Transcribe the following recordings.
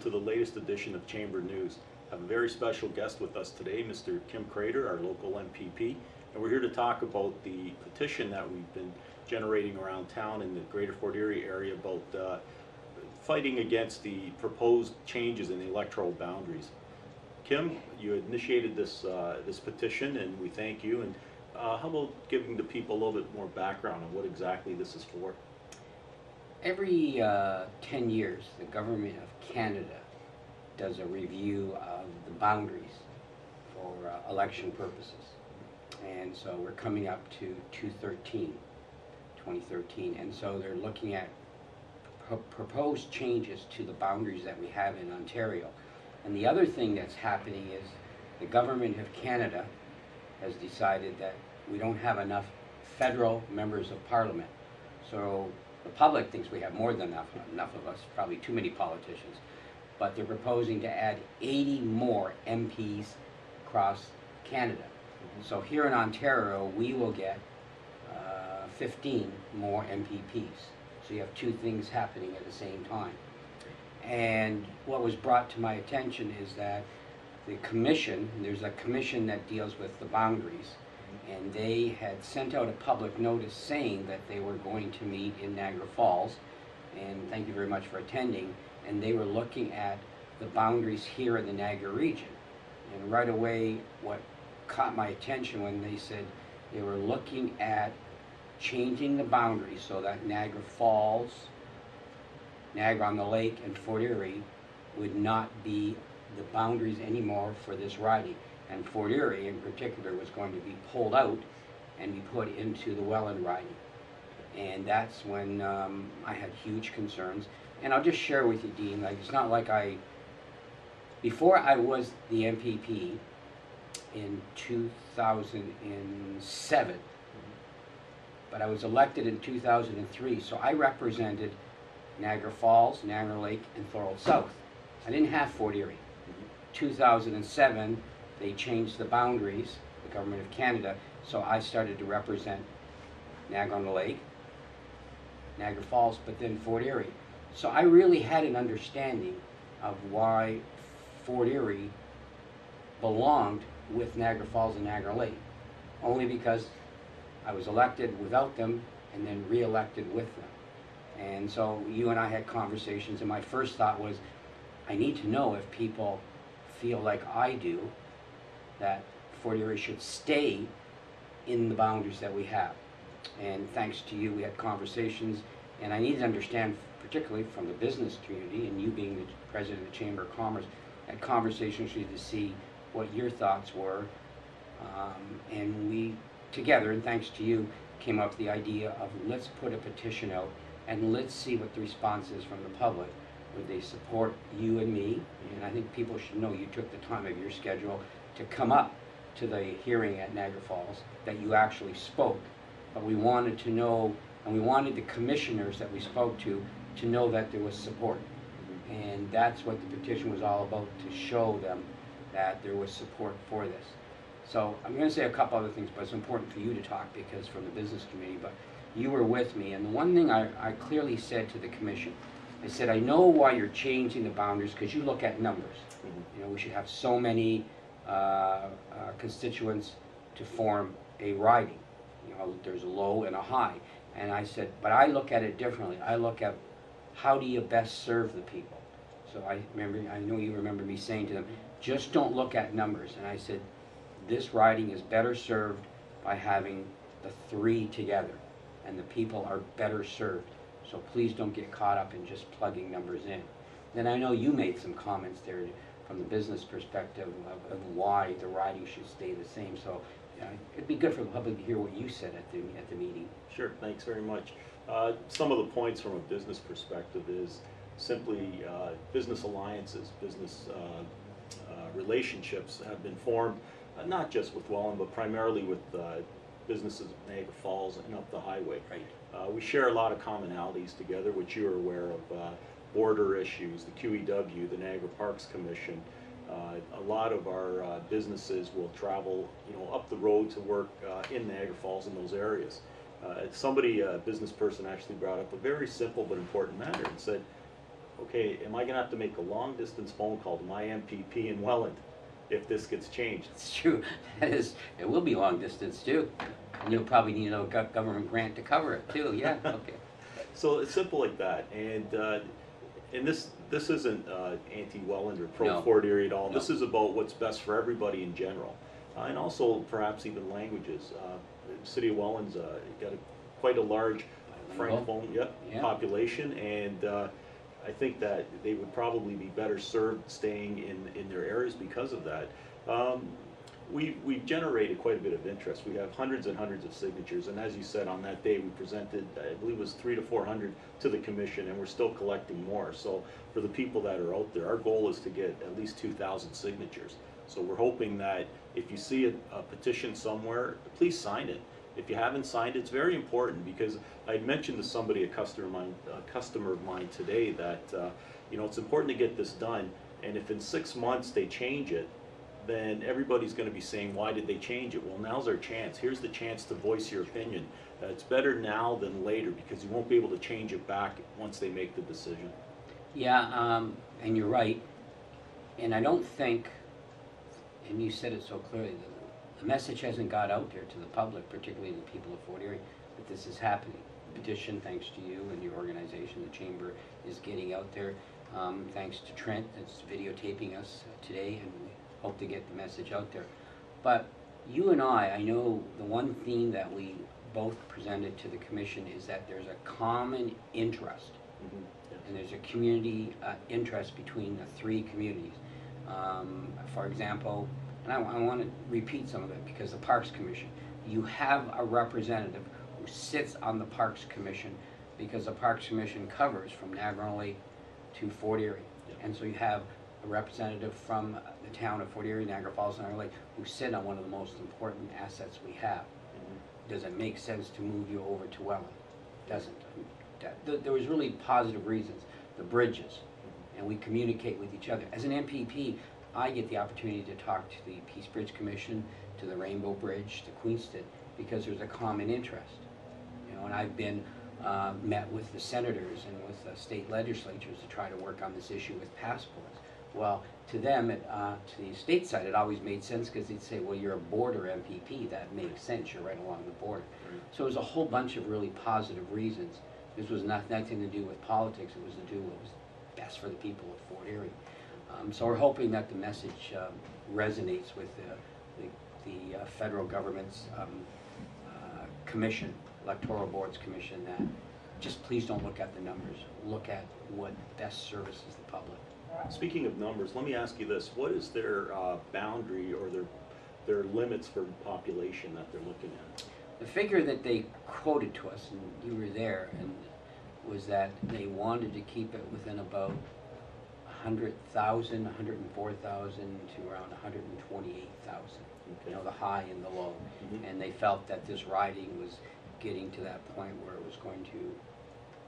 to the latest edition of Chamber News. I have a very special guest with us today, Mr. Kim Craitor, our local MPP, and we're here to talk about the petition that we've been generating around town in the greater Fort Erie area about fighting against the proposed changes in the electoral boundaries. Kim, you initiated this petition, and we thank you. And how about giving the people a little bit more background on what exactly this is for? Every 10 years, the Government of Canada does a review of the boundaries for election purposes. And so we're coming up to 2013, and so they're looking at proposed changes to the boundaries that we have in Ontario. And the other thing that's happening is the Government of Canada has decided that we don't have enough federal members of Parliament. So the public thinks we have more than enough of us, probably too many politicians. But they're proposing to add 80 more MPs across Canada. So here in Ontario, we will get 15 more MPPs. So you have two things happening at the same time. And what was brought to my attention is that the commission, there's a commission that deals with the boundaries, and they had sent out a public notice saying that they were going to meet in Niagara Falls, and thank you very much for attending, and they were looking at the boundaries here in the Niagara region. And right away, what caught my attention when they said they were looking at changing the boundaries so that Niagara Falls, Niagara on the Lake, and Fort Erie would not be the boundaries anymore for this riding. And Fort Erie in particular was going to be pulled out and be put into the Welland Riding. And that's when I had huge concerns. And I'll just share with you, Dean, like, it's not like before I was the MPP in 2007, but I was elected in 2003, so I represented Niagara Falls, Niagara Lake, and Thorold South. I didn't have Fort Erie. 2007, they changed the boundaries, the Government of Canada, so I started to represent Niagara on the Lake, Niagara Falls, but then Fort Erie. So I really had an understanding of why Fort Erie belonged with Niagara Falls and Niagara Lake, only because I was elected without them and then re-elected with them. And so you and I had conversations, and my first thought was, I need to know if people feel like I do, that Fort Erie should stay in the boundaries that we have. And thanks to you, we had conversations, and I need to understand, particularly from the business community, and you being the president of the Chamber of Commerce, had conversations with you to see what your thoughts were. And we, together, and thanks to you, came up with the idea of let's put a petition out and let's see what the response is from the public. Would they support you and me? And I think people should know you took the time of your schedule to come up to the hearing at Niagara Falls, that you actually spoke. But we wanted to know, and we wanted the commissioners that we spoke to know that there was support. And that's what the petition was all about, to show them that there was support for this. So I'm going to say a couple other things, but it's important for you to talk because from the business community, but you were with me. And the one thing I clearly said to the commission, I said, I know why you're changing the boundaries, because you look at numbers. You know, we should have so many constituents to form a riding. You know, there's a low and a high. And I said, but I look at it differently. I look at how do you best serve the people. So I know you remember me saying to them, just don't look at numbers. And I said, this riding is better served by having the three together, and the people are better served. So please don't get caught up in just plugging numbers in. Then I know you made some comments there from the business perspective of why the riding should stay the same. So it'd be good for the public to hear what you said at the meeting. Sure, thanks very much. Some of the points from a business perspective is simply business alliances, business relationships have been formed, not just with Welland, but primarily with businesses of Niagara Falls and up the highway. Right. We share a lot of commonalities together, which you're aware of, border issues, the QEW, the Niagara Parks Commission. A lot of our businesses will travel, up the road to work in Niagara Falls in those areas. A business person actually brought up a very simple but important matter and said, okay, am I gonna have to make a long distance phone call to my MPP in Welland if this gets changed? It's true. That is, it will be long distance too. And you'll probably need a government grant to cover it too, yeah, okay. So it's simple like that, and this isn't anti-Welland or pro No. Fort Erie at all. No. This is about what's best for everybody in general, and also perhaps even languages. The city of Welland's got quite a large francophone Yeah. population, and I think that they would probably be better served staying in their areas because of that. We've generated quite a bit of interest. We have hundreds and hundreds of signatures, and as you said, on that day we presented, I believe it was 300 to 400 to the commission, and we're still collecting more. So for the people that are out there, our goal is to get at least 2,000 signatures. So we're hoping that if you see a petition somewhere, please sign it. If you haven't signed it, it's very important, because I had mentioned to somebody, a customer of mine today, that you know, it's important to get this done, and if in 6 months they change it, then everybody's going to be saying, why did they change it? Well, now's our chance. Here's the chance to voice your opinion. It's better now than later, because you won't be able to change it back once they make the decision. Yeah, and you're right. And I don't think, and you said it so clearly, the message hasn't got out there to the public, particularly the people of Fort Erie, that this is happening. Petition, thanks to you and your organization, the Chamber, is getting out there. Thanks to Trent, that's videotaping us today, and we hope to get the message out there. But you and I know the one theme that we both presented to the commission is that there's a common interest, and there's a community interest between the three communities. For example, and I want to repeat some of it, because the Parks Commission, you have a representative who sits on the Parks Commission, because the Parks Commission covers from Niagara Lake to Fort Erie. And so you have a representative from the town of Fort Erie, Niagara Falls, and Niagara Lake, who sit on one of the most important assets we have. Does it make sense to move you over to Welland? Doesn't. There was really positive reasons. The bridges, and we communicate with each other. As an MPP, I get the opportunity to talk to the Peace Bridge Commission, to the Rainbow Bridge, to Queenston, because there's a common interest. You know, and I've been met with the senators and with the state legislatures to try to work on this issue with passports. Well, to them, to the state side, it always made sense, because they'd say, well, you're a border MPP. That makes sense. You're right along the border. Right. So it was a whole bunch of really positive reasons. This was nothing to do with politics. It was to do what was best for the people of Fort Erie. So we're hoping that the message resonates with the federal government's commission, Electoral Boards Commission, that just please don't look at the numbers. Look at what best services the public. Speaking of numbers, let me ask you this. What is their boundary or their limits for population that they're looking at? The figure that they quoted to us, and you were there, and was that they wanted to keep it within about 100,000, 104,000 to around 128,000. Okay. You know, the high and the low. And they felt that this riding was getting to that point where it was going to,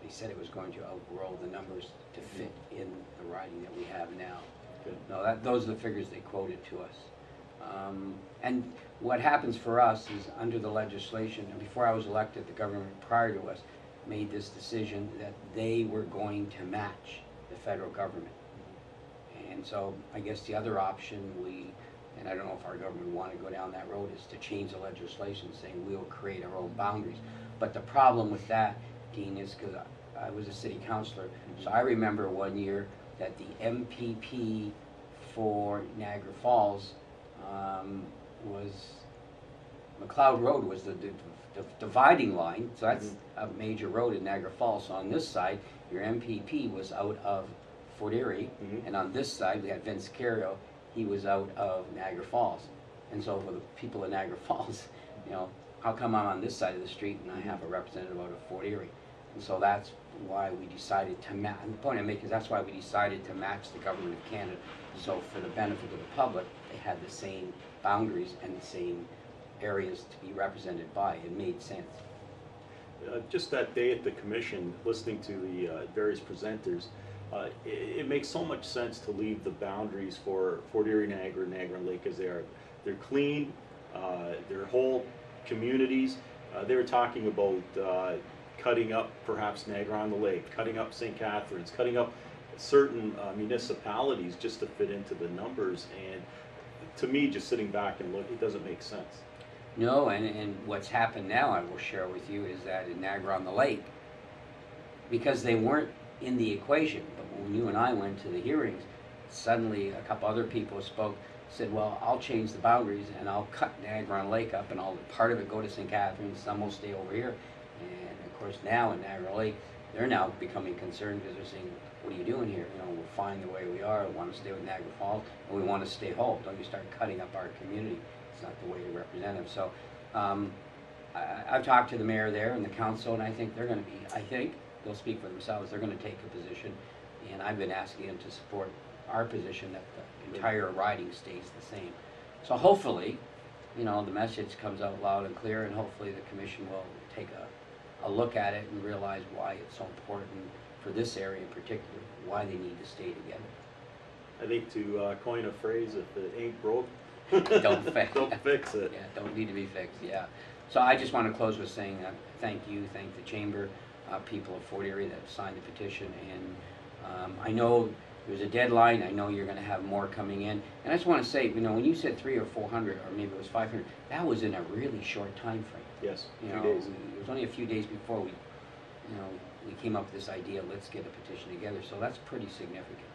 they said it was going to outgrow the numbers to fit in the riding that we have now. Good. No, those are the figures they quoted to us. And what happens for us is, under the legislation, and before I was elected, the government prior to us made this decision that they were going to match the federal government. And so I guess the other option, and I don't know if our government would want to go down that road, is to change the legislation saying we'll create our own boundaries. But the problem with that, Dean, is because I was a city councilor, so I remember one year that the MPP for Niagara Falls was, McLeod Road was the dividing line, so that's a major road in Niagara Falls. So on this side, your MPP was out of Fort Erie, and on this side we had Vince Cario, he was out of Niagara Falls. And so for the people of Niagara Falls, you know, how come I'm on this side of the street and I have a representative out of Fort Erie? And so that's why we decided to match, and the point I make is that's why we decided to match the government of Canada. So for the benefit of the public, they had the same boundaries and the same areas to be represented by. It made sense. Just that day at the commission, listening to the various presenters, it makes so much sense to leave the boundaries for Fort Erie, Niagara, Niagara Lake as they are. They're clean, they're whole communities. They were talking about cutting up perhaps Niagara on the Lake, cutting up St. Catharines, cutting up certain municipalities just to fit into the numbers. And to me, just sitting back and look, it doesn't make sense. No, and what's happened now, I will share with you, is that in Niagara-on-the-Lake, because they weren't in the equation, but when you and I went to the hearings, suddenly a couple other people spoke, said, well, I'll change the boundaries and I'll cut Niagara-on-the-Lake up and I'll part of it go to St. Catharines, some will stay over here. And of course now in Niagara-Lake, they're now becoming concerned because they're saying, what are you doing here? You know, we're fine the way we are, we want to stay with Niagara Falls, and we want to stay whole. Don't you start cutting up our community. It's not the way to represent them. So I've talked to the mayor there and the council, and I think they're going to be, I think, they'll speak for themselves, they're going to take a position, and I've been asking them to support our position that the entire riding stays the same. So hopefully, you know, the message comes out loud and clear, and hopefully the commission will take a look at it and realize why it's so important for this area in particular, why they need to stay together. I think to coin a phrase, if it ain't broke, Don't fix it. don't fix it. Yeah, don't need to be fixed, yeah. So I just want to close with saying thank you, thank the chamber, people of Fort Erie that have signed the petition, and I know there's a deadline, I know you're going to have more coming in, and I just want to say, you know, when you said 300 or 400, or maybe it was 500, that was in a really short time frame. Yes, You 3 know, days. it was only a few days before we came up with this idea, let's get a petition together, so that's pretty significant.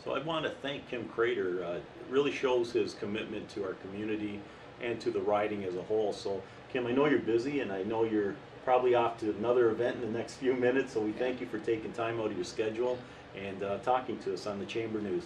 So I want to thank Kim Craitor. It really shows his commitment to our community and to the riding as a whole. So Kim, I know you're busy, and I know you're probably off to another event in the next few minutes, so we thank you for taking time out of your schedule and talking to us on the Chamber News.